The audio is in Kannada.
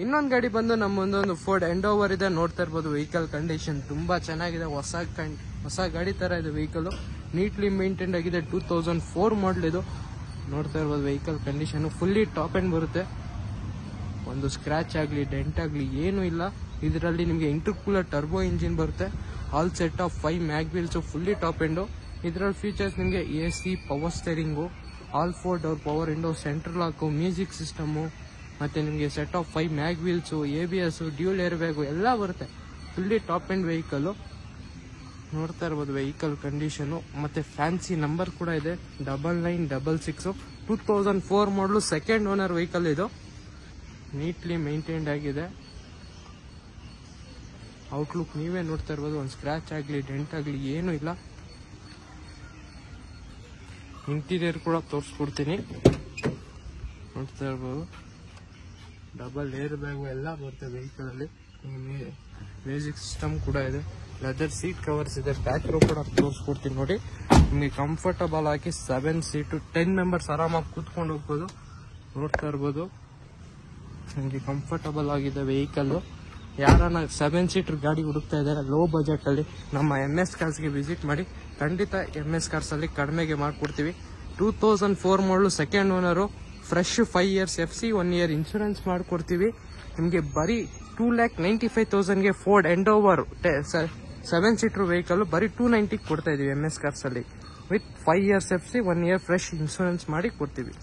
ಇನ್ನೊಂದು ಗಾಡಿ ಬಂದು ನಮ್ಮೊಂದೊಂದು ಫೋರ್ಡ್ ಎಂಡೋವರ್ ಇದೆ, ನೋಡ್ತಾ ಇರ್ಬೋದು. ವೆಹಿಕಲ್ ಕಂಡೀಷನ್ ತುಂಬಾ ಚೆನ್ನಾಗಿದೆ, ಹೊಸ ಗಾಡಿ ತರ ಇದೆ. ವೆಹಿಕಲ್ ನೀಟ್ಲಿ ಮೇಂಟೈನ್ ಆಗಿದೆ. 2004 ಮಾಡಲ್ ಇದು, ನೋಡ್ತಾ ಇರ್ಬೋದು. Vehicle condition fully top end ಬರುತ್ತೆ. ಒಂದು ಸ್ಕ್ರಾಚ್ ಆಗಲಿ ಡೆಂಟ್ ಆಗಲಿ ಏನೂ ಇಲ್ಲ. ಇದರಲ್ಲಿ ನಿಮಗೆ ಇಂಟರ್ಕೂಲರ್ ಟರ್ಬೋ ಇಂಜಿನ್ ಬರುತ್ತೆ. All set of 5 mag wheels, fully top end. ಇದರಲ್ಲಿ ಫೀಚರ್ಸ್ ನಿಮಗೆ AC, power steering, all 4 door power window, central lock, music system, ಮತ್ತೆ ನಿಮಗೆ set of 5 mag wheels, ABS, dual air bag ಎಲ್ಲ ಬರುತ್ತೆ. ಫುಲ್ಲಿ ಟಾಪ್ ಎಂಡ್ ವೆಹಿಕಲ್, ನೋಡ್ತಾ ಇರ್ಬೋದು. ವೆಹಿಕಲ್ ಕಂಡೀಷನು ಮತ್ತೆ ಫ್ಯಾನ್ಸಿ ನಂಬರ್ ಕೂಡ ಇದೆ, 9966. 2004 ಮಾಡಲು, ಸೆಕೆಂಡ್ ಓನರ್ ವೆಹಿಕಲ್ ಇದು. ನೀಟ್ಲಿ ಮೇಂಟೈನ್ಡ್ ಆಗಿದೆ. ಔಟ್ಲುಕ್ ನೀವೇ ನೋಡ್ತಾ ಇರ್ಬೋದು. ಒಂದು ಸ್ಕ್ರಾಚ್ ಆಗಲಿ ಡೆಂಟ್ ಆಗಲಿ ಏನೂ ಇಲ್ಲ. ಇಂಟೀರಿಯರ್ ಕೂಡ ತೋರಿಸ್ಕೊಡ್ತೀನಿ, ನೋಡ್ತಾ ಇರ್ಬೋದು. ಡಬಲ್ ಏರ್ ಬ್ಯಾಗು ಎಲ್ಲ ಬರುತ್ತೆ ವೆಹಿಕಲ್ ಅಲ್ಲಿ. ಮ್ಯೂಸಿಕ್ ಸಿಸ್ಟಮ್ ಕೂಡ ಇದೆ, ಲೆದರ್ ಸೀಟ್ ಕವರ್ಸ್ ಇದೆ. ಬ್ಯಾಕ್ ರೋ ಕೂಡ ತೋರಿಸ್ಕೊಡ್ತೀನಿ ನೋಡಿ. ನಿಮಗೆ ಕಂಫರ್ಟಬಲ್ ಆಗಿ 7 ಸೀಟು 10 ಮೆಂಬರ್ಸ್ ಆರಾಮಾಗಿ ಕೂತ್ಕೊಂಡು ಹೋಗ್ಬೋದು. ನೋಡ್ತಾ ಇರ್ಬೋದು, ನಿಮಗೆ ಕಂಫರ್ಟಬಲ್ ಆಗಿದೆ ವೆಹಿಕಲ್. ಯಾರನ್ನ 7 ಸೀಟರ್ ಗಾಡಿ ಹುಡುಕ್ತಾ ಇದ್ದಾರೆ ಲೋ ಬಜೆಟ್ ಅಲ್ಲಿ, ನಮ್ಮ MS ಕಾರ್ಸ್ಗೆ ವಿಸಿಟ್ ಮಾಡಿ. ಖಂಡಿತ MS ಕಾರ್ಸ್ ಅಲ್ಲಿ ಕಡಿಮೆಗೆ ಮಾಡ್ಕೊಡ್ತೀವಿ. 2004 ಮಾಡಲು, second owner, fresh 5 years FC, 1 year insurance ಮಾಡ್ಕೊಡ್ತೀವಿ. ನಿಮಗೆ ಬರೀ 2,95,000ಗೆ ಫೋರ್ಡ್ ಎಂಡೋವರ್ 7 ಸೀಟರ್ ವೆಹಿಕಲ್ ಬರೀ 290 ಕೊಡ್ತಾ ಇದೀವಿ MS ಕಾರ್ಸ್ ಅಲ್ಲಿ. With 5 years FC, 1 year fresh insurance ಮಾಡಿ ಕೊಡ್ತೀವಿ.